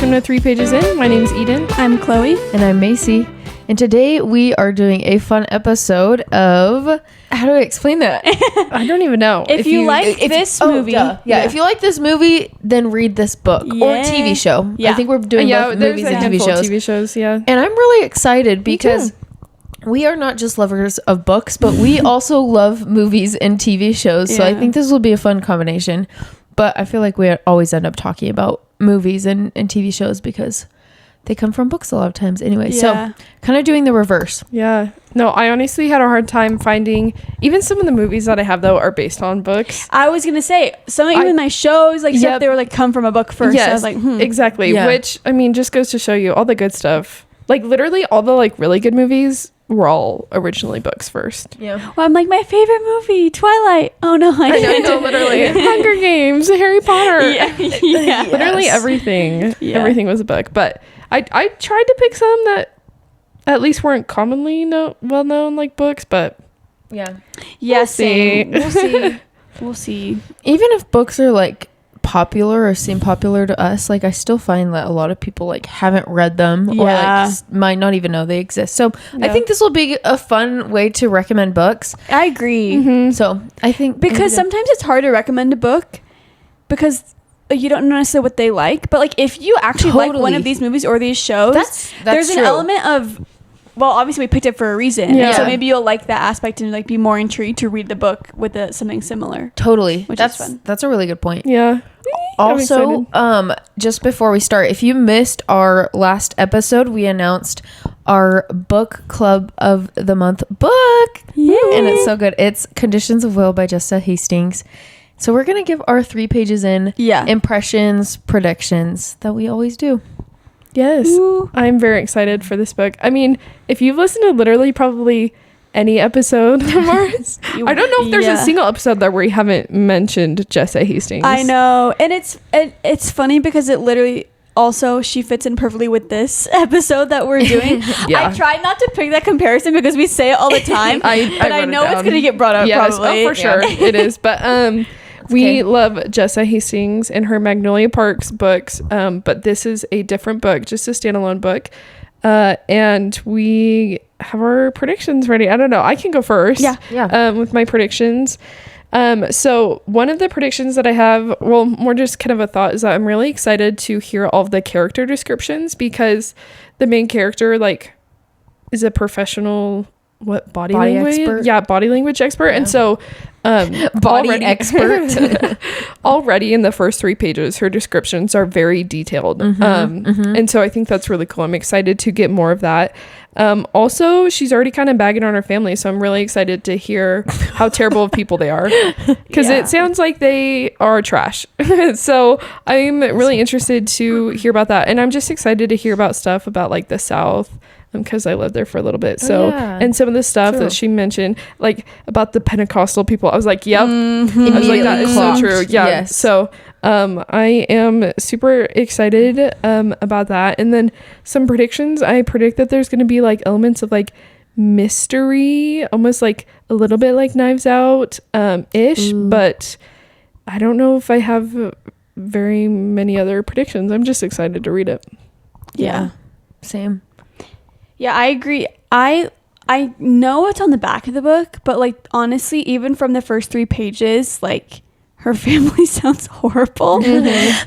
welcome to 3 Pages In. My name's Eden. I'm Chloe. And I'm Macy. And today we are doing a fun episode of... How do I explain that? I don't even know. If you like this movie... If you like this movie, then read this book. Or TV show. Yeah. I think we're doing both movies and TV shows. Yeah. And I'm really excited because... We are not just lovers of books, but we also love movies and TV shows. So I think this will be a fun combination. But I feel like we always end up talking about movies and TV shows because they come from books a lot of times anyway. So kind of doing the reverse. Yeah. No, I honestly had a hard time finding... Even some of the movies that I have, though, are based on books. I was going to say, even my shows, like, stuff, they were, like, come from a book first. Yes, I was like, exactly. Yeah. Which, I mean, just goes to show you all the good stuff. Like, literally, all the, like, really good movies... were all originally books first. Yeah. Well, I'm like, my favorite movie, Twilight. Oh no, I know, literally. Hunger Games, Harry Potter. Yeah. Literally everything. Yeah. Everything was a book. But I tried to pick some that at least weren't commonly well known like books, but we'll see. We'll see. Even if books are like popular or seem popular to us, like I still find that a lot of people like haven't read them or like might not even know they exist. So I think this will be a fun way to recommend books. I agree. So I think because sometimes it's hard to recommend a book because you don't know necessarily what they like, but like if you actually like one of these movies or these shows, there's an element of, well, obviously we picked it for a reason. So maybe you'll like that aspect and like be more intrigued to read the book with something similar. Totally. Which is fun. That's a really good point. Yeah. Also, just before we start, if you missed our last episode, we announced our book club of the month book. Yay. And it's so good. It's Conditions of Will by Jessa Hastings. So we're going to give our 3 pages in impressions, predictions that we always do. Yes. Ooh. I'm very excited for this book. I mean, if you've listened to literally probably any episode of ours, I don't know if there's a single episode that we haven't mentioned Jessa Hastings. I know. And it's funny because it literally also she fits in perfectly with this episode that we're doing. I tried not to pick that comparison because we say it all the time. but I know it's going to get brought up probably. Oh, for sure. It is. But we love Jessa Hastings and her Magnolia Parks books, but this is a different book, just a standalone book. And we have our predictions ready. I don't know. I can go first. With my predictions. So one of the predictions that I have, well, more just kind of a thought, is that I'm really excited to hear all of the character descriptions because the main character like is a professional body language expert? Body language expert. And so expert already in the first 3 pages her descriptions are very detailed. And so I think that's really cool. I'm excited to get more of that. Also, she's already kind of bagging on her family, so I'm really excited to hear how terrible of people they are because it sounds like they are trash. So I'm really interested to hear about that, and I'm just excited to hear about stuff about like the South because I lived there for a little bit. So and some of the stuff that she mentioned, like about the Pentecostal people, I was like, yep. I was like, that is so true. So I am super excited about that. And then some predictions, I predict that there's going to be like elements of like mystery, almost like a little bit like Knives Out ish, but I don't know if I have very many other predictions. I'm just excited to read it. Same. Yeah, I agree. I know it's on the back of the book, but like honestly, even from the first 3 pages, like her family sounds horrible.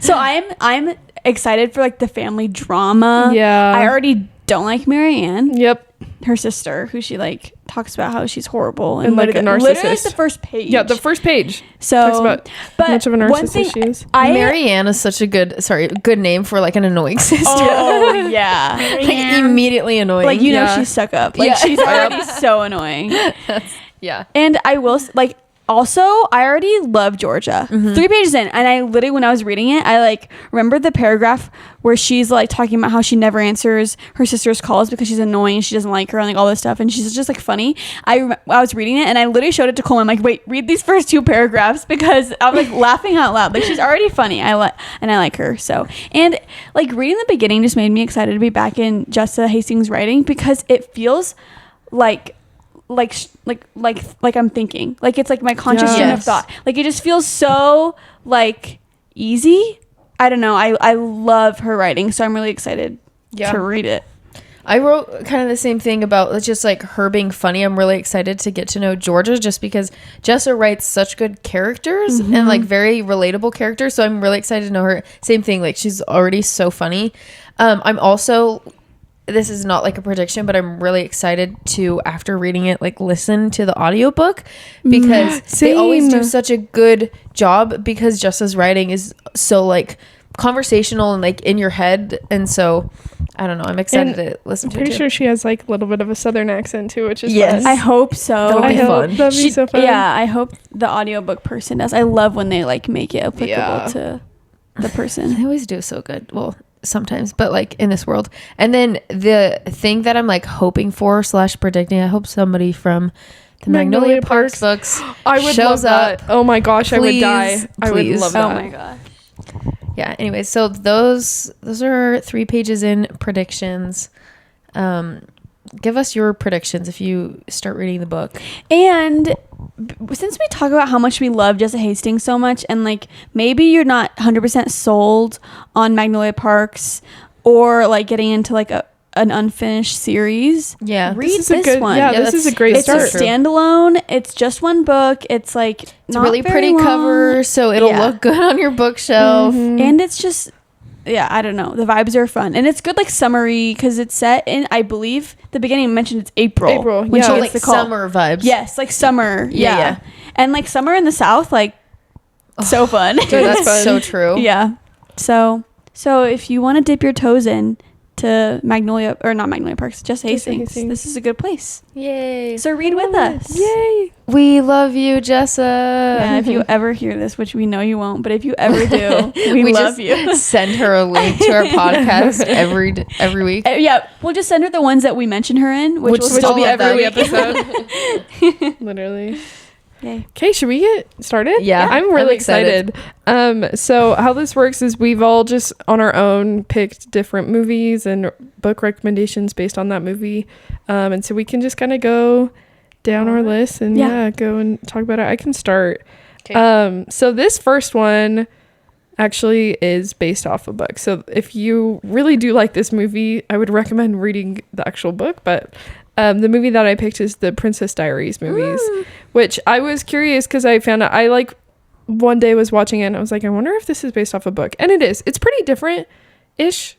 So I'm excited for like the family drama. I already don't like Marianne. Her sister, who she like talks about how she's horrible and like a narcissist. Literally like the first page. The first page. So talks about how much of a narcissist she is. Marianne is such a good name for like an annoying sister. Oh yeah. Like immediately annoying. Like she's stuck up. Like she's already so annoying. And I will like also, I already love Georgia. 3 pages in, and I literally, when I was reading it, I like remember the paragraph where she's like talking about how she never answers her sister's calls because she's annoying, she doesn't like her, and like all this stuff, and she's just like funny. I was reading it, and I literally showed it to Cole. I'm like, wait, read these first 2 paragraphs because I was like laughing out loud. Like she's already funny. I like her. So, and like reading the beginning just made me excited to be back in Jessa Hastings' writing because it feels like I'm thinking, like it's like my conscious stream of thought. Like it just feels so like easy I don't know. I love her writing, so I'm really excited to read it. I wrote kind of the same thing about just like her being funny. I'm really excited to get to know Georgia just because Jessa writes such good characters and like very relatable characters. So I'm really excited to know her. Same thing. Like she's already so funny. I'm also, this is not like a prediction, but I'm really excited to, after reading it, like listen to the audiobook because they always do such a good job because Jessa's writing is so like conversational and like in your head. And so I don't know. I'm excited to listen to it. I'm pretty sure she has like a little bit of a southern accent too, which is fun. I hope so. That'll be fun. That'd be so fun. Yeah, I hope the audiobook person does. I love when they like make it applicable to the person. They always do so good. Well, sometimes, but like in this world. And then the thing that I'm like hoping for / predicting, I hope somebody from the Magnolia Parks books I would shows love up. that. Oh my gosh, I would die. I would love that. Oh my god. Yeah, anyway, so those are 3 pages in predictions. Give us your predictions if you start reading the book. And since we talk about how much we love Jessa Hastings so much, and like maybe you're not 100% sold on Magnolia Parks or like getting into like an unfinished series, read this one. Yeah, this is a great start. It's a standalone. It's just one book. It's like it's a really pretty long cover, so it'll look good on your bookshelf. And it's just, I don't know. The vibes are fun, and it's good like summary because it's set in, I believe, the beginning mentioned it's April. When she like the summer vibes. Yes, like summer. Yeah, and like summer in the South, like so fun. Dude, that's fun. So true. Yeah. So if you want to dip your toes in to Magnolia, or not Magnolia Parks, just Hastings. This is a good place. Yay. So read with us. Yay. We love you, Jessa. Yeah, if you ever hear this, which we know you won't, but if you ever do, we love you. Send her a link to our podcast every week. Yeah, we'll just send her the ones that we mention her in, which will still be every episode. Literally. Okay, should we get started? Yeah, I'm really excited. So how this works is we've all just on our own picked different movies and book recommendations based on that movie, and so we can just kind of go down our list and go and talk about it. I can start. Okay. So this first one actually is based off a book. So if you really do like this movie, I would recommend reading the actual book, but the movie that I picked is the Princess Diaries movies, which I was curious because I found out, I like one day was watching it and I was like, I wonder if this is based off a book. And it is. It's pretty different-ish.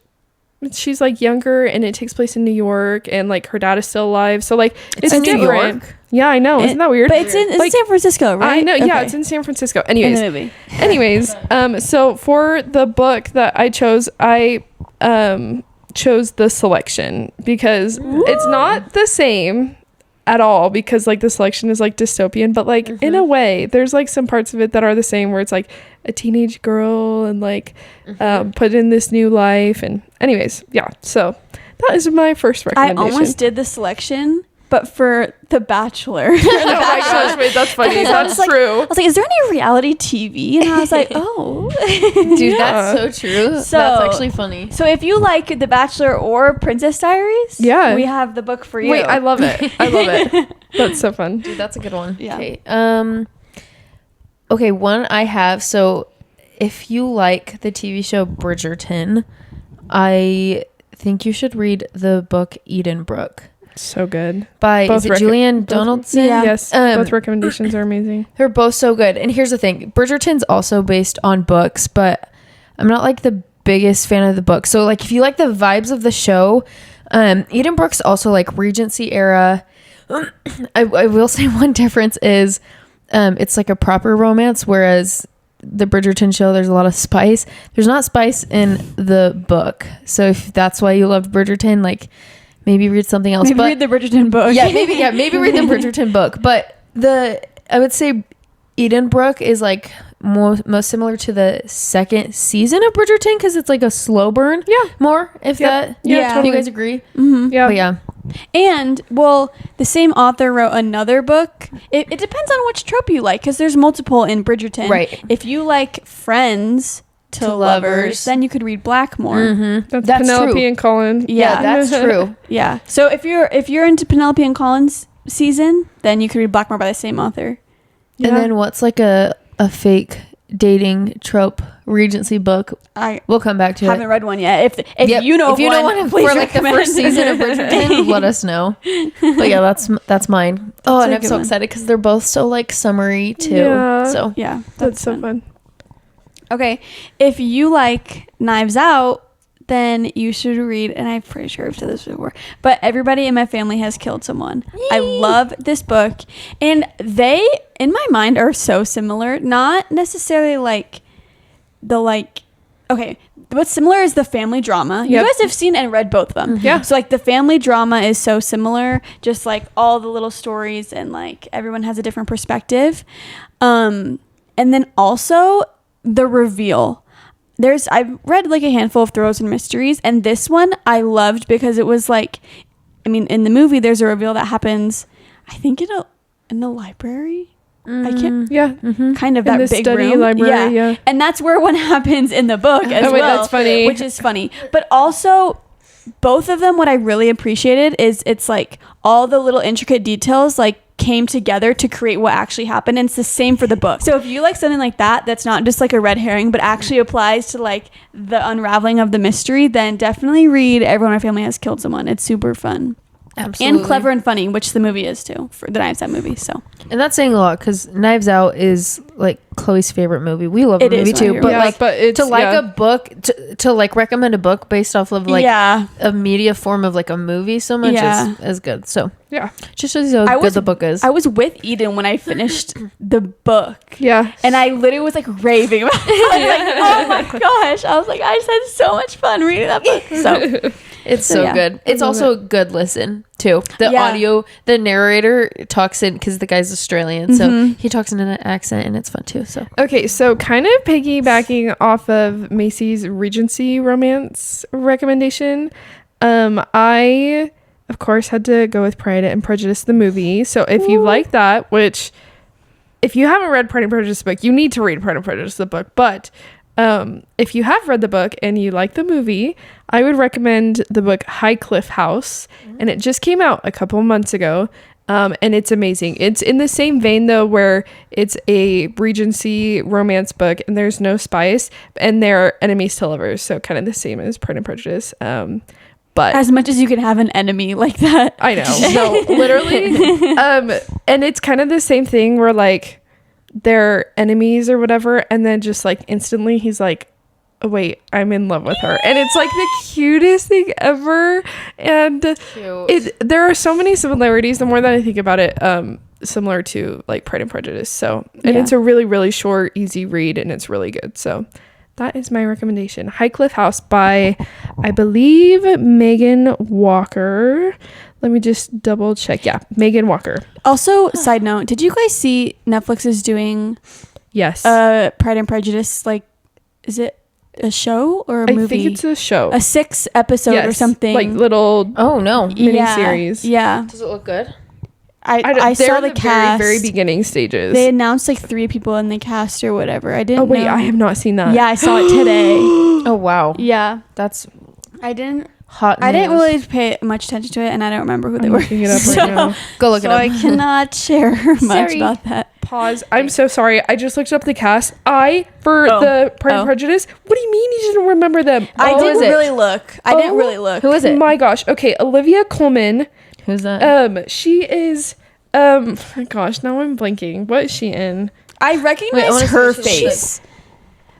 She's like younger and it takes place in New York and like her dad is still alive. So like it's in New different. York? Yeah, I know. Isn't that weird? But it's in San Francisco, right? I know. Yeah, it's in San Francisco. Anyways, so for the book that I chose, I chose The Selection because it's not the same at all, because like the selection is like dystopian, but like in a way there's like some parts of it that are the same, where it's like a teenage girl and like put in this new life. And anyways, so that is my first recommendation. I almost did The Selection, but for The Bachelor. Oh my gosh, wait, that's funny. That's true. I was like, is there any reality TV? And I was like, oh. Dude, that's so true. So that's actually funny. So if you like The Bachelor or Princess Diaries, we have the book for you. Wait, I love it. That's so fun. Dude, that's a good one. Yeah. Okay. Okay, one I have. So if you like the TV show Bridgerton, I think you should read the book Edenbrooke. So good. By Julian Donaldson. Yes, both recommendations are amazing. They're both so good. And here's the thing, Bridgerton's also based on books, but I'm not like the biggest fan of the book. So like if you like the vibes of the show, Edenbrooke's also like Regency era. I will say one difference is it's like a proper romance, whereas the Bridgerton show, there's a lot of spice. There's not spice in the book. So if that's why you loved Bridgerton, like maybe read something else. Maybe read the Bridgerton book. Maybe read the Bridgerton book. But I would say Edenbrooke is like most similar to the second season of Bridgerton, because it's like a slow burn. Yeah. More, if that. Yeah. Totally. You guys agree? Mm-hmm. Yeah. But yeah. And well, the same author wrote another book. It depends on which trope you like, because there's multiple in Bridgerton. Right. If you like Friends to lovers, then you could read Blackmore. Mm-hmm. That's Penelope true. and Colin. Yeah, that's true. Yeah. So if you're into Penelope and Colin's season, then you could read Blackmore by the same author. And then what's like a fake dating trope Regency book. We'll come back to it. Haven't read one yet. If you know one for like the first season of Bridgerton, let us know. But yeah, that's mine. Oh, and I'm so excited because they're both so like summery too. Yeah. So yeah, that's so fun. Okay, if you like Knives Out, then you should read, and I'm pretty sure I've said this before, but Everybody in My Family Has Killed Someone. Yay. I love this book, and they, in my mind, are so similar. Not necessarily like okay, what's similar is the family drama. You guys have seen and read both of them. Yeah. So like the family drama is so similar, just like all the little stories, and like everyone has a different perspective. And then also the reveal. I've read like a handful of thrills and mysteries, and this one I loved because it was like, I mean, in the movie there's a reveal that happens, I think in the library. I can't. Yeah. Kind of in that the big study room. library. Yeah. And that's where one happens in the book as well. That's funny. Which is funny. But also, both of them, what I really appreciated is it's like all the little intricate details like came together to create what actually happened, and it's the same for the book. So if you like something like that's not just like a red herring but actually applies to like the unraveling of the mystery, then definitely read Everyone in My Family Has Killed Someone. It's super fun. Absolutely. And clever and funny, which the movie is too, for the Knives Out movie. So, and that's saying a lot because Knives Out is like Chloe's favorite movie. We love the movie too, but to like a book, to like recommend a book based off of like a media form of like a movie so much is good. So yeah, just shows you how good the book is. I was with Eden when I finished the book. Yeah, and I literally was like raving about it. I was like, oh my gosh! I was like, I just had so much fun reading that book. So. It's so good. It's also a good listen too. The audio, the narrator talks in because the guy's Australian, so he talks in an accent, and it's fun too. So okay, so kind of piggybacking off of Macy's Regency romance recommendation, I of course had to go with Pride and Prejudice the movie. So if you like that, which if you haven't read Pride and Prejudice the book, you need to read Pride and Prejudice the book, but if you have read the book and you like the movie, I would recommend the book High Cliff House, and it just came out a couple months ago, and it's amazing. It's in the same vein though, where it's a Regency romance book and there's no spice and they're enemies to lovers, so kind of the same as Pride and Prejudice. But as much as you can have an enemy like that. I know. No, literally. And it's kind of the same thing where like they're enemies or whatever, and then just like instantly he's like, oh wait, I'm in love with her, and it's like the cutest thing ever. And there are so many similarities the more that I think about it, similar to like Pride and Prejudice. So and it's a really, really short, easy read, and it's really good. So that is my recommendation. High Cliff House by, I believe, Megan Walker. Let me just double check. Yeah, Megan Walker. Also, side note, did you guys see Netflix is doing Pride and Prejudice? Like, is it a show or a movie? I think it's a show. A 6 episode or something. Like little mini series. Yeah. Does it look good? I saw the cast. Very beginning stages. They announced like 3 people in the cast or whatever. I didn't know. I have not seen that. Yeah, I saw it today. Oh, wow. Yeah. That's hot news. I didn't really pay much attention to it, and I don't remember who they were. Looking it up right now. Go look it up. So I cannot share much about that. Pause. I'm so sorry. I just looked up the cast. The Pride and Prejudice. What do you mean you didn't remember them? I didn't really look. Who is it? My gosh. Okay, Olivia Colman. Who's that? She is. Gosh, now I'm blanking. What is she in? I recognize her face.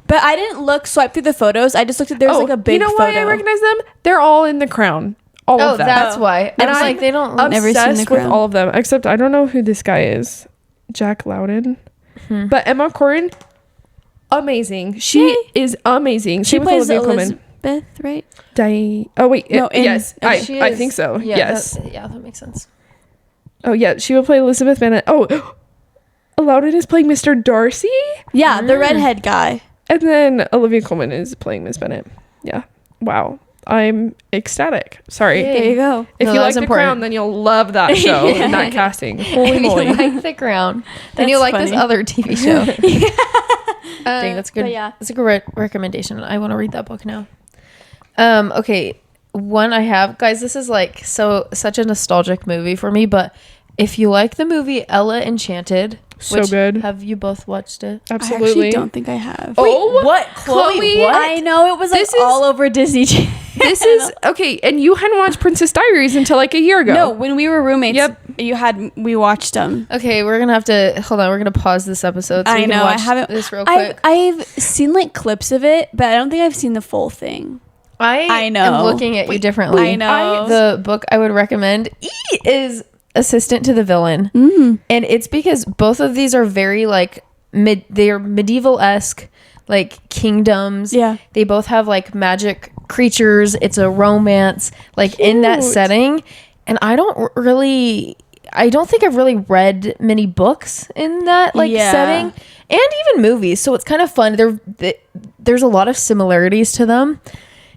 But I didn't swipe through the photos. I just looked at there was like a big photo. You know why I recognize them? They're all in The Crown. All of them. That's why. And I'm like, they don't. Obsessed with all of them, except I don't know who this guy is. Jack Lowden. But Emma Corrin, amazing. She is amazing. She plays Elizabeth, right? Yes, I think so. Yeah, yes. That makes sense. Oh yeah, she will play Elizabeth Bennet. Oh, Lowden is playing Mr. Darcy. Yeah, the redhead guy. And then Olivia Colman is playing Miss Bennet. Yeah. Wow. I'm ecstatic. Sorry. There you go. If you like The Crown, then you'll love that show and that casting. Holy moly. If you like The Crown, then you'll like this other TV show. Dang, that's good. Yeah. That's a good recommendation. I want to read that book now. Okay. One I have, guys, this is like such a nostalgic movie for me, but if you like the movie Ella Enchanted, So good. Have you both watched it? Absolutely. I actually don't think I have. Oh, what? Chloe, what? I know it was like all over Disney Channel. This is okay, and you hadn't watched Princess Diaries until like a year ago. No, when we were roommates. Yep. We watched them. Okay, we're gonna have to hold on. We're gonna pause this episode. So I know. I haven't. This real quick. I've seen like clips of it, but I don't think I've seen the full thing. I know. I'm looking at you differently. I know. The book I would recommend is Assistant to the Villain, and it's because both of these are very like they are medieval-esque, like kingdoms. Yeah, they both have like magic creatures. It's a romance, like cute. In that setting. And I don't think I've really read many books in that like setting, and even movies. So it's kind of fun. There's a lot of similarities to them,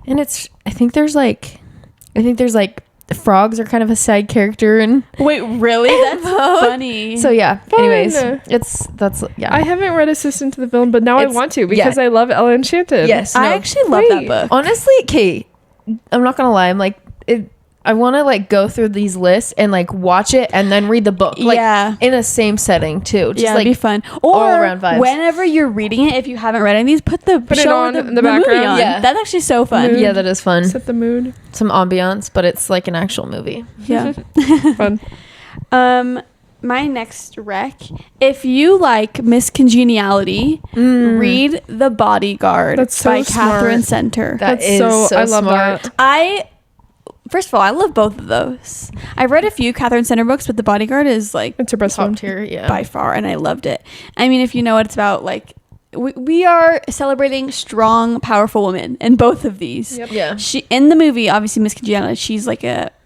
and I think there's like frogs are kind of a side character. And wait, really? That's funny. So yeah. Fun. Anyways, that's I haven't read Assistant to the Villain, but now I want to because I love Ella Enchanted. Yes, I actually love that book. Honestly, Kate, I'm not gonna lie. I'm like I want to like go through these lists and like watch it and then read the book, like in the same setting too. Just like it'd be fun. Or all around vibes. Whenever you're reading it, if you haven't read any of these, put it on in the background. Movie on. Yeah, that's actually so fun. Mood. Yeah, that is fun. Set the mood. Some ambiance, but it's like an actual movie. Yeah, fun. My next rec, if you like Miss Congeniality, read The Bodyguard by Catherine Center. That's so I love smart. that. First of all, I love both of those. I've read a few Catherine Center books, but The Bodyguard is like it's her best top one tier, by far, and I loved it. I mean, if you know what it's about, like we are celebrating strong, powerful women in both of these. Yep. Yeah. She in the movie, obviously Miss Congeniality, she's like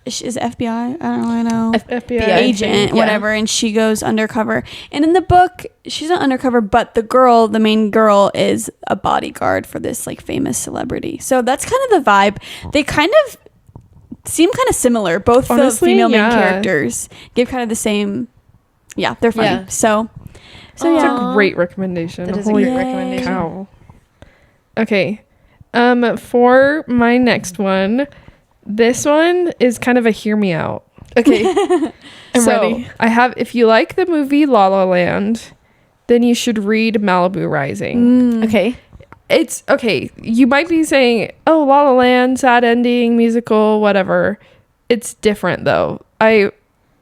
she's FBI. I don't really know. FBI agent, whatever, and she goes undercover. And in the book, she's not undercover, but the main girl, is a bodyguard for this like famous celebrity. So that's kind of the vibe. They kind of seem kind of similar. Both honestly, the female main characters give kind of the same. Yeah, they're funny. Yeah. So it's a great recommendation. That is a great recommendation. Cow. Okay, for my next one, this one is kind of a hear me out. Okay, I'm ready. I have, if you like the movie La La Land, then you should read Malibu Rising. Okay. It's okay. You might be saying, "Oh, La La Land, sad ending, musical, whatever." It's different though. I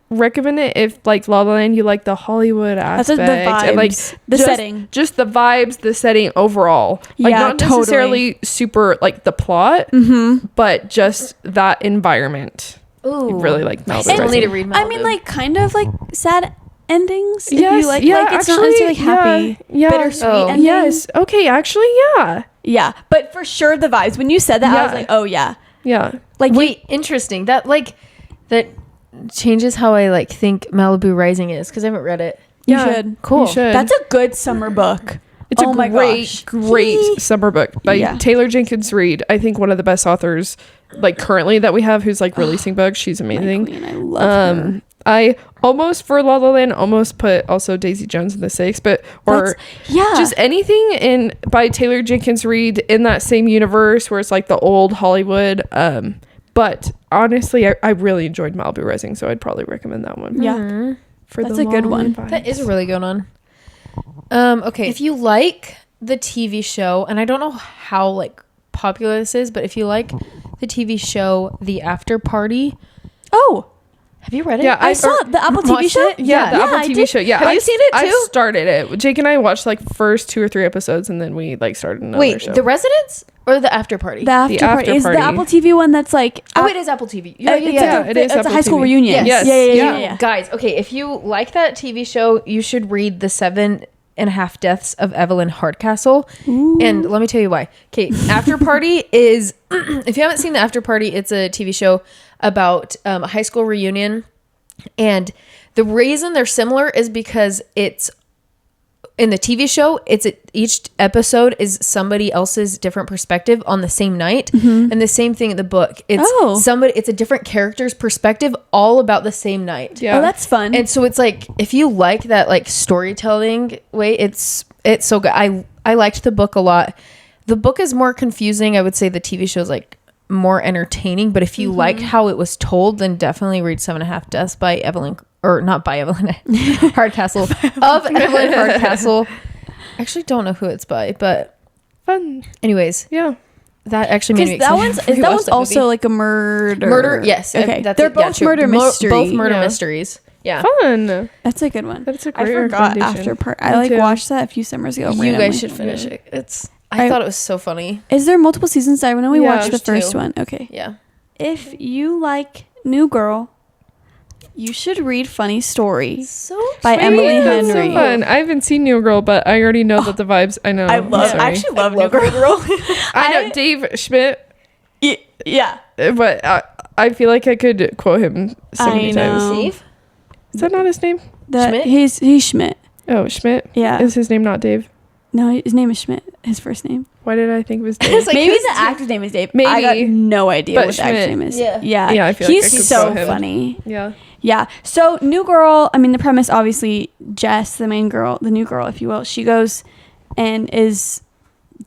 recommend it if like La La Land, you like the Hollywood aspect, the vibes, and like the setting, just the vibes, the setting overall. Like not necessarily super like the plot, but just that environment. Ooh, I really like Malibu. I still need to read Malibu. I mean, like kind of like sad endings. Yes, if you like, yeah, like it's actually, not necessarily happy, bittersweet endings. Yes. Okay. Actually, yeah. But for sure, the vibes. When you said that, I was like, oh yeah. Like, wait, interesting. That changes how I like think Malibu Rising is, because I haven't read it. You should. Cool. You should. That's a good summer book. It's a great summer book by Taylor Jenkins Reid. I think one of the best authors like currently that we have who's like releasing books. She's amazing. I love her. I almost for La La Land almost put also Daisy Jones and the Six, just anything by Taylor Jenkins Reid in that same universe where it's like the old Hollywood. But honestly, I really enjoyed Malibu Rising, so I'd probably recommend that one. Yeah, that's a good one. Vibes. That is a really good one. Okay, if you like the TV show, and I don't know how like popular this is, but if you like the TV show The After Party, have you read it? Yeah, I saw the Apple TV show. Yeah, the Apple TV show. Yeah, have you seen it too? I started it. Jake and I watched like first 2 or 3 episodes, and then we like started another show. The Residence or the After Party? The After Party is the Apple TV one that's like. It is Apple TV. It is. It's a high school TV. reunion. Yes. Yeah. Guys, okay, if you like that TV show, you should read The 7.5 Deaths of Evelyn Hardcastle. Ooh. And let me tell you why. Okay, After Party is, if you haven't seen The After Party, it's a TV show about a high school reunion. And the reason they're similar is because it's in the TV show, each episode is somebody else's different perspective on the same night. And the same thing in the book. It's a different character's perspective all about the same night. Yeah. Oh, that's fun. And so it's like, if you like that like storytelling way, it's so good. I liked the book a lot. The book is more confusing. I would say the TV show is like more entertaining, but if you liked how it was told, then definitely read 7.5 Deaths by Evelyn or not by Evelyn Hardcastle, of Evelyn Hardcastle. I actually don't know who it's by, but fun. Anyways, yeah. That actually made me excited. That one's also like a murder. Murder, yes. Okay, they're both murder mysteries. Both murder mysteries. Yeah, fun. That's a good one. That's a great I forgot after part. I like watched that a few summers ago. You guys should finish it. I thought it was so funny. Is there multiple seasons? I know we watched the first one. Okay. Yeah. If you like New Girl, you should read Funny Story by Emily Henry. So fun. I haven't seen New Girl, but I already know that the vibes. I know. I actually love New Girl. I know Dave Schmidt. Yeah. But I feel like I could quote him so many times. Steve? Is that not his name? Schmidt? He's Schmidt. Oh, Schmidt? Yeah. Is his name not Dave? No, his name is Schmidt. His first name. Why did I think it was Dave? Maybe the actor's name is Dave. Maybe. I got no idea what the Schmidt. actor's name is. Yeah, I feel like I could so quote him. funny. Yeah. So New Girl, I mean, the premise, obviously, Jess, the main girl, the new girl, if you will, she goes and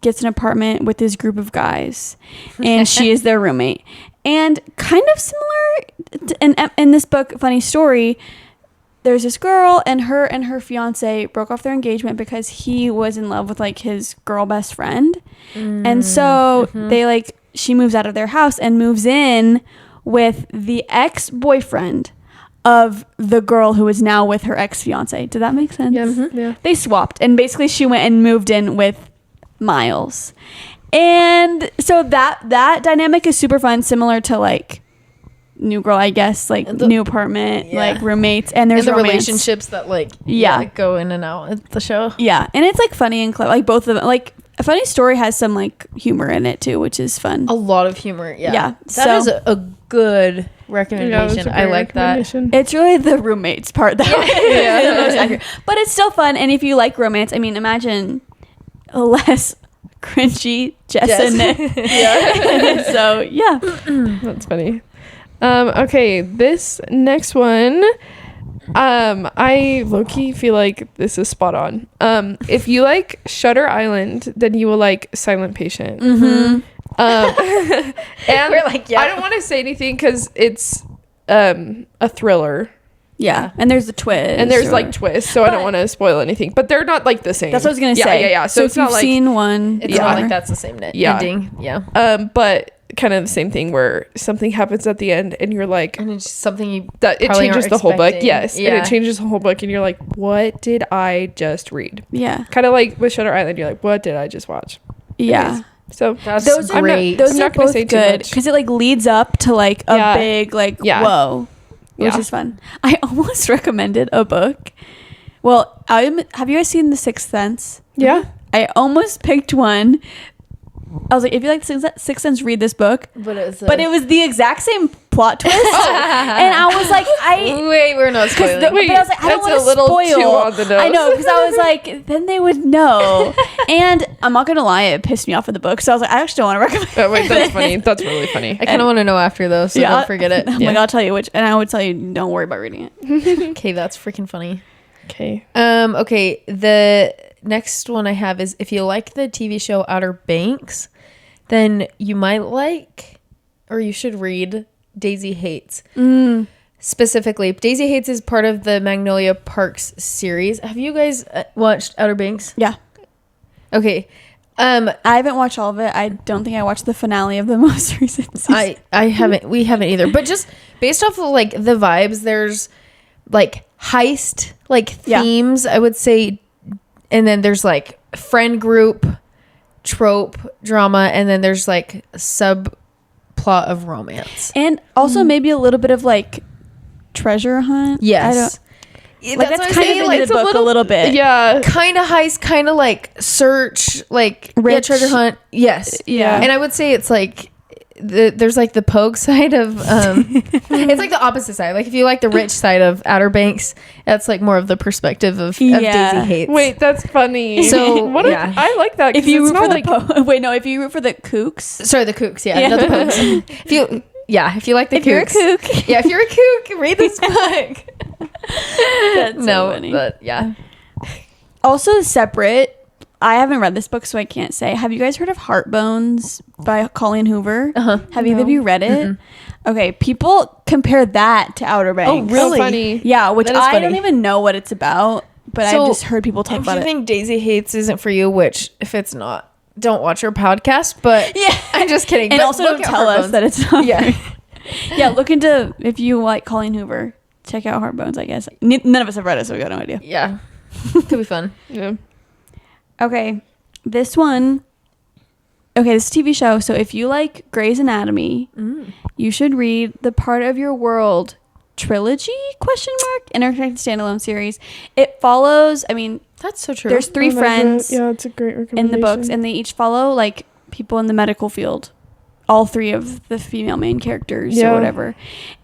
gets an apartment with this group of guys, and she is their roommate. And kind of similar in this book, Funny Story, there's this girl, and her fiance broke off their engagement because he was in love with like his girl best friend. And so she moves out of their house and moves in with the ex-boyfriend of the girl who is now with her ex-fiance. Did that make sense? Yeah. They swapped, and basically she went and moved in with Miles. And so that dynamic is super fun, similar to like New Girl, I guess, like new apartment, like roommates, and there's the romance. relationships that go in and out of the show. Yeah, and it's like funny and clever. Like both of them, like A Funny Story has some like humor in it too, which is fun. A lot of humor. Yeah, that is a good recommendation. I like that. It's really the roommates part that is the most accurate, but it's still fun. And if you like romance, I mean, imagine a less cringy Jessa and Nick. So yeah, that's funny. Okay, this next one, I low-key feel like this is spot on. If you like Shutter Island, then you will like Silent Patient. And we're like, I don't want to say anything because it's a thriller. Yeah, and there's a twist. And there's like twists, so I don't want to spoil anything. But they're not like the same. That's what I was gonna say. Yeah. So if you've seen one, it's not like that's the same ending. Yeah. But kind of the same thing where something happens at the end and you're like, and it's just something that it changes the whole book. Yes. And it changes the whole book and you're like, what did I just read? Yeah. Kind of like with Shutter Island, you're like, what did I just watch? Yeah. Anyways, so those are great. Those are both good because it like leads up to like a big like whoa, which is fun. I almost recommended a book. Well, have you guys seen The Sixth Sense? Yeah. I almost picked one. I was like, if you like Sixth Sense, read this book. But it was the exact same plot twist. And I was like, we're not spoiling. But I was like, I don't want to spoil. I know, because I was like, then they would know. And I'm not gonna lie, it pissed me off in the book. So I was like, I actually don't want to recommend. Wait, that's funny. That's really funny. I kind of want to know after though, so don't forget it. I'm like, I'll tell you which, and I would tell you, don't worry about reading it. Okay, that's freaking funny. Okay. Okay, the next one I have is if you like the TV show Outer Banks, then you might like, or you should read Daisy Hates. Specifically, Daisy Hates is part of the Magnolia Parks series. Have you guys watched Outer Banks? Yeah. Okay. I haven't watched all of it. I don't think I watched the finale of the most recent season. I haven't. We haven't either. But just based off of like the vibes, there's like heist like themes, I would say, and then there's like friend group trope drama, and then there's like subplot of romance, and also maybe a little bit of like treasure hunt. Yes, that's kind of in the book a little bit. Yeah, kind of heist, kind of like search, like treasure hunt. Yes, yeah, and I would say it's like there's like the Pogue side of it's like the opposite side. Like if you like the rich side of Outer Banks, that's like more of the perspective of Daisy Hates. Wait, that's funny. So I like that. If you root for if you root for the kooks, sorry, the kooks, not the Pogues. if you like the kooks, you're a kook, if you're a kook, read this book. That's so funny. But yeah. Also separate, I haven't read this book, so I can't say. Have you guys heard of Heartbones by Colleen Hoover? Have either of you read it? Mm-hmm. Okay, people compare that to Outer Banks. Oh, really? Funny. Yeah, which I don't even know what it's about, but I've just heard people talk about it. If you think Daisy Hates isn't for you, which if it's not, don't watch her podcast, but I'm just kidding. And but also don't tell us that it's not. Yeah. Yeah, look into, if you like Colleen Hoover, check out Heartbones, I guess. None of us have read it, so we got no idea. Yeah. Could be fun. Yeah. Okay, this one. Okay, this is a TV show. So if you like Grey's Anatomy, you should read the Part of Your World trilogy, interconnected standalone series. It follows, I mean, that's so true. There's 3 friends Yeah, it's a great recommendation. in the books, and they each follow like people in the medical field. All 3 of the female main characters or whatever.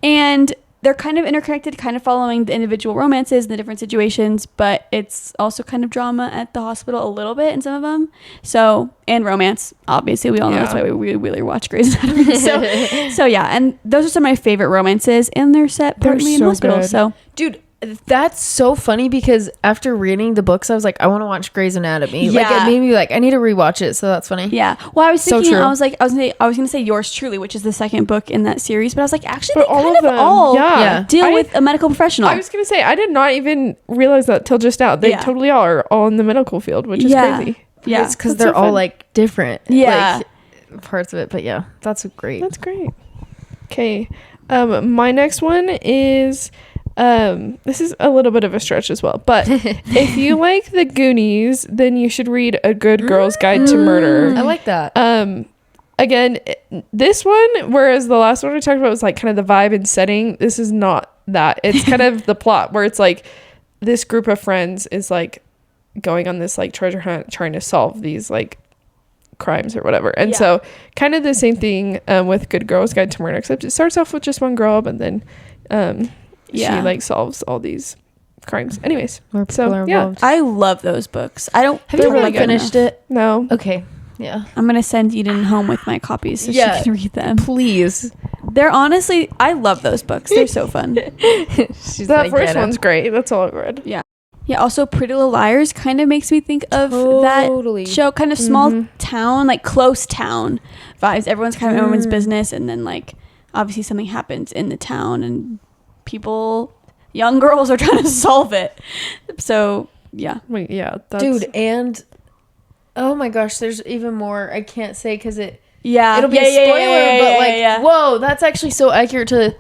And they're kind of interconnected, kind of following the individual romances, the different situations, but it's also kind of drama at the hospital a little bit in some of them. So, and romance, obviously. We all know that's why we really watch Grey's Anatomy. So yeah, and those are some of my favorite romances, and they're set partly in hospitals. Good. So, dude, that's so funny because after reading the books, I was like, I want to watch Grey's Anatomy. Like, it made me like, I need to rewatch it. So that's funny. Yeah. Well, I was thinking, I was going to say Yours Truly, which is the second book in that series, but I was like, actually, they kind of all deal with a medical professional. I was going to say, I did not even realize that till just now. They totally are all in the medical field, which is crazy. Yeah. It's because they're all like different. Like, parts of it. But yeah, that's great. That's great. Okay. My next one is... this is a little bit of a stretch as well, but if you like the Goonies, then you should read A Good Girl's Guide to Murder. I like that. Again, this one, whereas the last one we talked about was like kind of the vibe and setting, this is not that. It's kind of the plot where it's like this group of friends is like going on this like treasure hunt trying to solve these like crimes or whatever. And so kind of the same thing with Good Girl's Guide to Murder, except it starts off with just one girl, but then she like solves all these crimes. Anyways, I love those books. I don't. Have you really finished it? No. Okay. Yeah. I'm gonna send Eden home with my copies so she can read them. Please. They're honestly, I love those books. They're so fun. That first one's great. That's all I've read. Yeah. Yeah. Also, Pretty Little Liars kind of makes me think of that show. Kind of small town, like close town vibes. Everyone's kind of everyone's business, and then like obviously something happens in the town and young girls are trying to solve it. So yeah. Wait, yeah, dude, and oh my gosh, there's even more I can't say because it'll be a spoiler, but whoa, that's actually so accurate to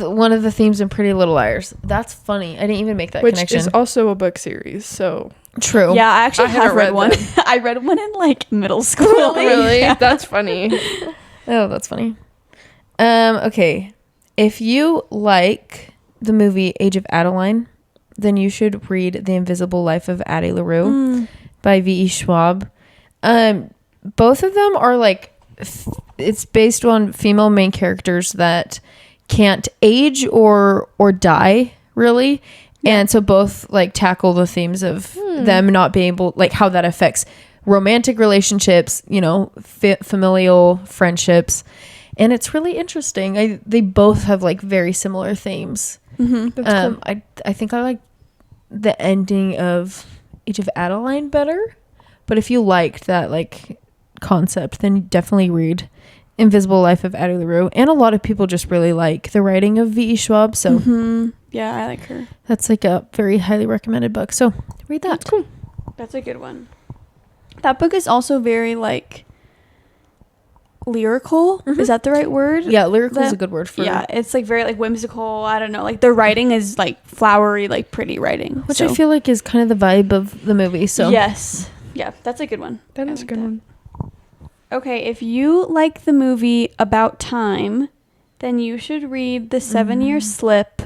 one of the themes in Pretty Little Liars. That's funny. I didn't even make that connection. Which is also a book series, so true. Yeah, I actually have read one. I read one in like middle school. Really? Yeah. That's funny. Oh, that's funny. Okay. If you like the movie Age of Adeline, then you should read The Invisible Life of Addie LaRue by V.E. Schwab. Both of them are like, it's based on female main characters that can't age or die, really. Yeah. And so both like tackle the themes of them not being able, like how that affects romantic relationships, you know, familial friendships. And it's really interesting. They both have like very similar themes. Mm-hmm. Cool. I think I like the ending of Age of Adeline better. But if you liked that like concept, then definitely read Invisible Life of Addie LaRue. And a lot of people just really like the writing of V.E. Schwab. So yeah, I like her. That's like a very highly recommended book. So read that. That's cool. That's a good one. That book is also very like lyrical. Is that the right word? Yeah, lyrical is a good word for it. Yeah, it's like very like whimsical. I don't know, like the writing is like flowery, like pretty writing, which I feel like is kind of the vibe of the movie. So yes, yeah, that's a good one. That is a good one. Okay, if you like the movie About Time, then you should read The 7-Year Slip.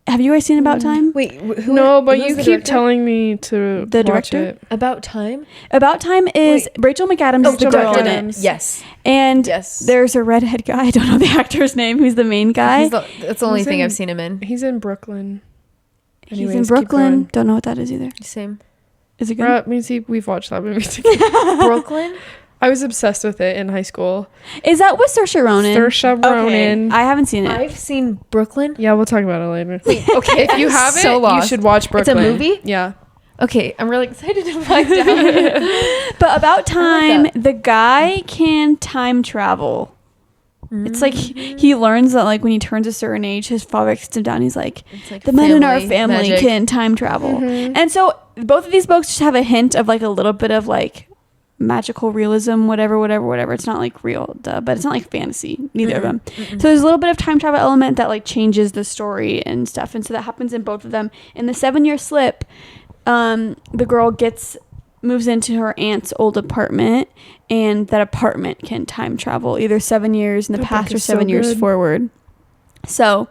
Have you guys seen About Time? Wait, no, but you keep telling me to the watch director. it. About Time? About Time is Rachel McAdams is the girl in it. Yes. And there's a redhead guy, I don't know the actor's name, who's the main guy. That's the only thing I've seen him in. He's in Brooklyn. Anyways, he's in Brooklyn. Don't know what that is either. Same. Is it good? We've watched that movie together. Brooklyn? I was obsessed with it in high school. Is that with Saoirse Ronan? Saoirse Ronan. I haven't seen it. I've seen Brooklyn. Yeah, we'll talk about it later. Wait, okay. If you haven't, you should watch Brooklyn. It's a movie? Yeah. Okay, I'm really excited to find out. But About Time, the guy can time travel. It's like he learns that like when he turns a certain age, his father sits him down. He's like the men in our family magic. Can time travel. And so both of these books just have a hint of like a little bit of like magical realism, whatever. It's not like real, but it's not like fantasy, neither of them. So there's a little bit of time travel element that like changes the story and stuff. And so that happens in both of them. In the 7-year slip, the girl moves into her aunt's old apartment, and that apartment can time travel either 7 years in the past or 7 years forward. So,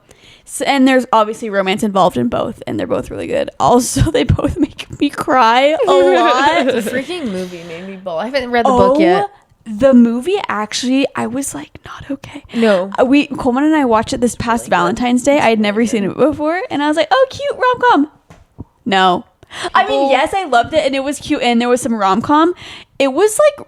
and there's obviously romance involved in both, and they're both really good. Also, they both make me cry a lot. The freaking movie made me bawl. I haven't read the book yet. The movie, actually, I was like not okay. No, Coleman and I watched it this past Valentine's Day. I had never seen it before, and I was like, oh, cute rom-com. No. I mean, yes, I loved it, and it was cute, and there was some rom-com. It was like,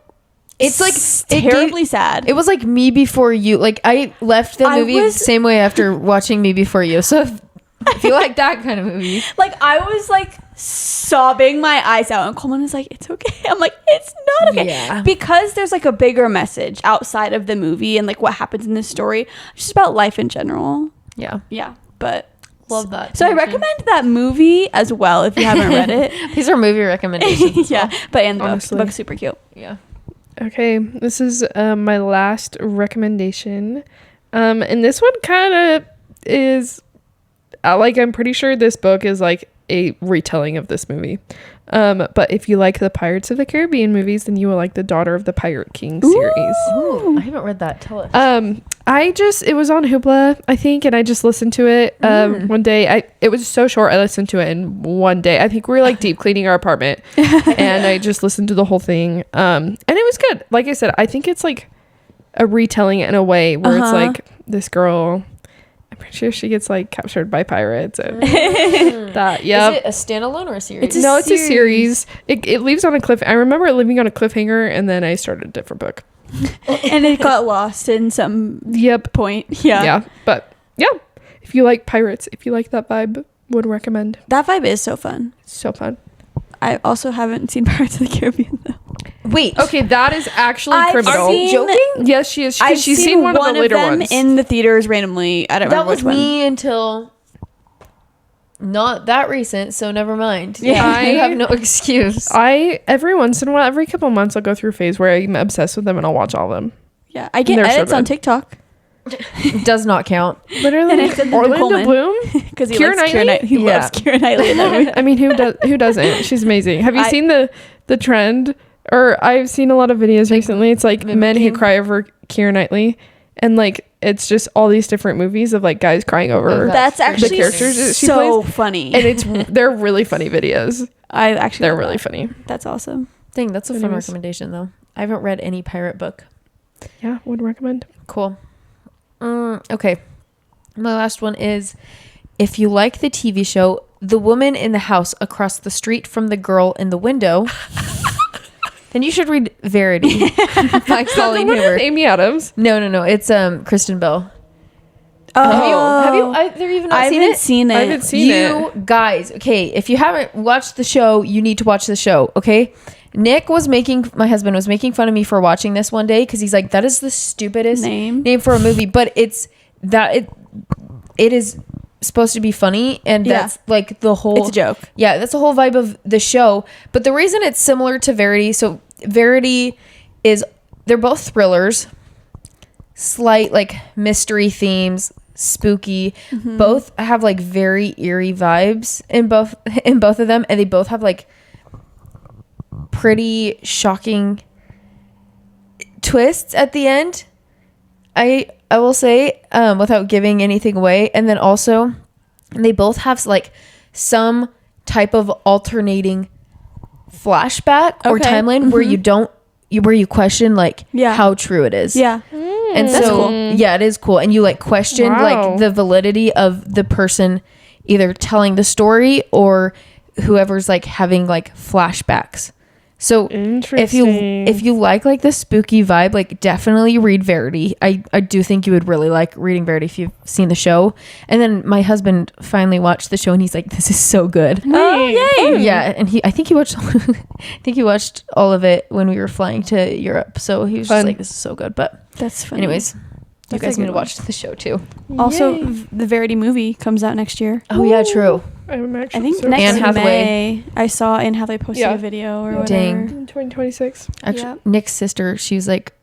it's like terribly sad. It was like Me Before You. Like, I left the movie the same way after watching Me Before You. So if you like that kind of movie, like I was like sobbing my eyes out, and Coleman was like, "It's okay." I'm like, "It's not okay," because there's like a bigger message outside of the movie and like what happens in the story, just about life in general. Yeah, but. Love that. So I recommend that movie as well if you haven't read it. These are movie recommendations. But and the book's super cute. Yeah. Okay, this is my last recommendation. And this one kind of is like, I'm pretty sure this book is like a retelling of this movie. But if you like the Pirates of the Caribbean movies, then you will like the Daughter of the Pirate King series. Ooh, I haven't read that. Tell us. It was on Hoopla, I think, and I just listened to it one day. It was so short, I listened to it in one day. I think we were like deep cleaning our apartment, and I just listened to the whole thing. And it was good. Like I said, I think it's like a retelling in a way where it's like this girl, I'm pretty sure she gets like captured by pirates and that. Yeah. Is it a standalone or a series? It's a series. It leaves on a cliff. I remember it leaving on a cliffhanger, and then I started a different book. And it got lost in some point. Yeah. But yeah, if you like pirates, if you like that vibe, would recommend. That vibe is so fun. So fun. I also haven't seen Pirates of the Caribbean though. Wait. Okay, that is actually criminal. Are you joking? Yes, she is. She's seen one of the later them ones in the theaters randomly. I don't remember which one. That was me until not that recent, so never mind. Yeah, I have no excuse. Every once in a while, every couple months, I'll go through a phase where I'm obsessed with them and I'll watch all of them. Yeah, I get edits on TikTok. Does not count. Literally, Orlando Bloom because he loves Keira Knightley. He loves Keira Knightley in that movie. I mean, who doesn't? She's amazing. Have you seen the trend? Or I've seen a lot of videos recently. It's like men who cry over Keira Knightley, and like it's just all these different movies of like guys crying over. That's actually the characters she plays. Funny, and they're really funny videos. They're really funny. That's awesome. Dang, that's a fun recommendation though. I haven't read any pirate book. Yeah, would recommend. Cool. Okay, my last one is, if you like the TV show The Woman in the House Across the Street from the Girl in the Window, then you should read Verity by Colleen Hoover. Amy Adams. No, it's Kristen Bell. Oh, have you either even not seen it? I haven't seen it. You guys, okay, if you haven't watched the show, you need to watch the show, okay? My husband was making fun of me for watching this one day because he's like, that is the stupidest name for a movie, but it is supposed to be funny, and that's like the whole, it's a joke. Yeah, that's the whole vibe of the show. But the reason it's similar to Verity, so Verity they're both thrillers, slight like mystery themes, spooky. Both have like very eerie vibes in both of them, and they both have like pretty shocking twists at the end, I will say, without giving anything away. And then also they both have like some type of alternating flashback or timeline where you question like how true it is. And that's so cool. Yeah, it is cool. And you like question like the validity of the person either telling the story or whoever's like having like flashbacks So if you like the spooky vibe, like definitely read Verity. I do think you would really like reading Verity if you've seen the show. And then my husband finally watched the show and he's like, this is so good. Oh, yay. Yeah, and I think he watched all of it when we were flying to Europe. So he was just like, this is so good. But that's funny. Anyways, you guys need to watch the show too. Also, the Verity movie comes out next year. Oh yeah, true. I think next Anne Hathaway. May. I saw Anne Hathaway posted a video or whatever. Dang. In 2026. Actually, Nick's sister, she's like,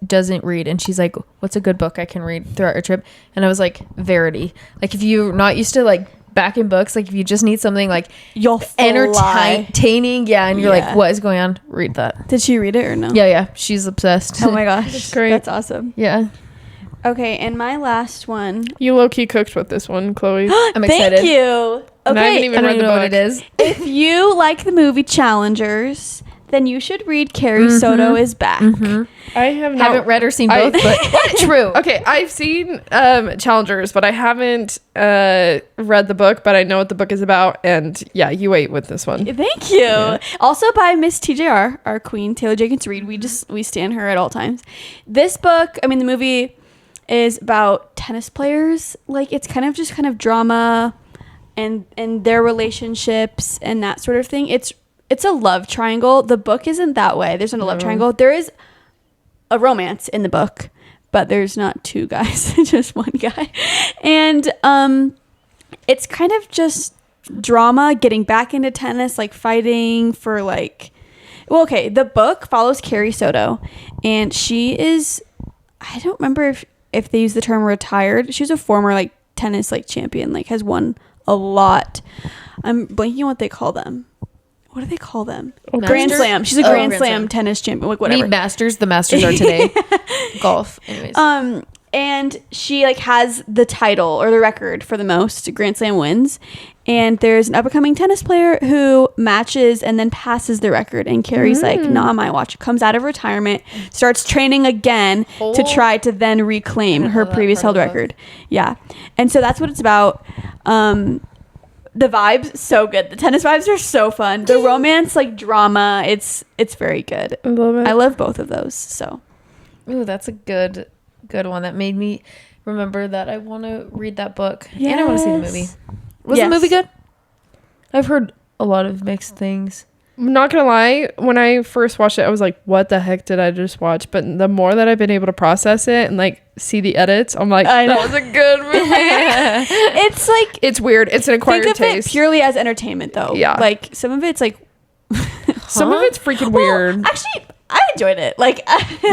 doesn't read, and she's like, what's a good book I can read throughout your trip? And I was like, Verity. Like, if you're not used to like back in books, like if you just need something like you'll entertaining, and you're like, what is going on? Read that. Did she read it or no? Yeah, she's obsessed. Oh my gosh, that's great. That's awesome. Yeah. Okay, and my last one. You low-key cooked with this one, Chloe. I'm excited. Thank you. Okay, I don't even know what it is. If you like the movie Challengers, then you should read Carrie Soto is Back. I haven't read or seen both, but true. Okay, I've seen Challengers, but I haven't read the book, but I know what the book is about. And yeah, you wait with this one. Thank you. Yeah. Also by Miss TJR, our queen, Taylor Jenkins Reid. We stand her at all times. This book, the movie is about tennis players. Like, it's kind of drama and their relationships and that sort of thing. It's a love triangle. The book isn't that way. There's not a love triangle. There is a romance in the book, but there's not two guys, just one guy. And it's kind of just drama, getting back into tennis, like fighting for the book follows Carrie Soto, and she is, I don't remember if they use the term retired. She's a former tennis champion, has won a lot. I'm blanking on what they call them. What do they call them? Grand Slam. She's a Grand Slam tennis champion. Whatever. Masters. The Masters are today. Golf. Anyways. And she has the title or the record for the most Grand Slam wins. And there's an up-and-coming tennis player who matches and then passes the record. And Carrie's nah, my watch. Comes out of retirement, starts training again to try to then reclaim her previous held record. Yeah. And so that's what it's about. The vibes, so good. The tennis vibes are so fun. The romance, drama, it's very good. I love it. I love both of those. So, ooh, that's a good one. That made me remember that I want to read that book. Yes. And I want to see the movie. Was the movie good? I've heard a lot of mixed things. I'm not gonna lie, when I first watched it, I was like, what the heck did I just watch? But the more that I've been able to process it and see the edits, I'm like, that was a good movie. It's weird. It's an acquired taste. Think of it purely as entertainment, though. Yeah. Some of it's some of it's freaking weird. Actually, I enjoyed it.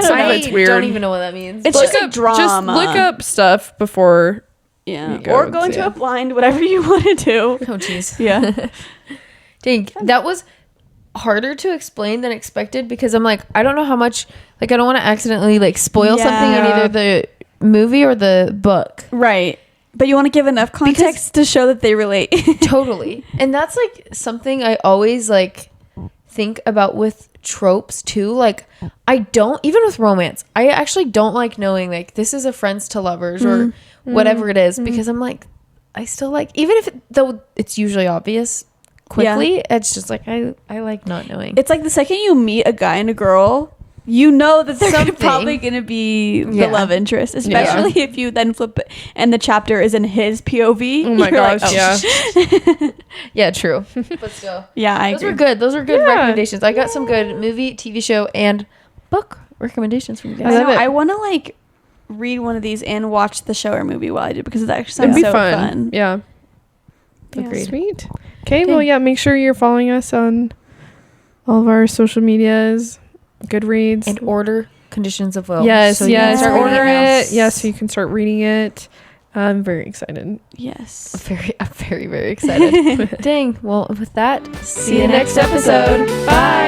Some of it's weird. I don't even know what that means. It's just a drama. Just look up stuff before. Yeah. Or go into a blind, whatever you want to do. Oh, jeez. Yeah. Dang, that was harder to explain than expected, because I'm like, I don't know how much, I don't want to accidentally spoil something in either the movie or the book. Right. But you want to give enough context to show that they relate. Totally. And that's something I always think about with tropes too. I don't, even with romance, I actually don't like knowing this is a friends to lovers or whatever it is, because I'm I still even if though it's usually obvious quickly, it's just I like not knowing. It's the second you meet a guy and a girl, you know that they're probably gonna be the love interest, especially if you then flip it and the chapter is in his POV. Oh my gosh. Yeah. Yeah, true. But still, yeah, I agree. Those were good recommendations. I got some good movie, TV show, and book recommendations from you guys. I want to read one of these and watch the show or movie while I do, because it actually sounds so fun. Yeah. Agreed. Sweet. Okay, well, yeah, make sure you're following us on all of our social medias, Goodreads. And order Conditions of Will. Yes, so yes. Order it. Yes, so you can start reading it. I'm very excited. Yes. I'm very, very excited. Dang. Well, with that, see you next episode. Bye.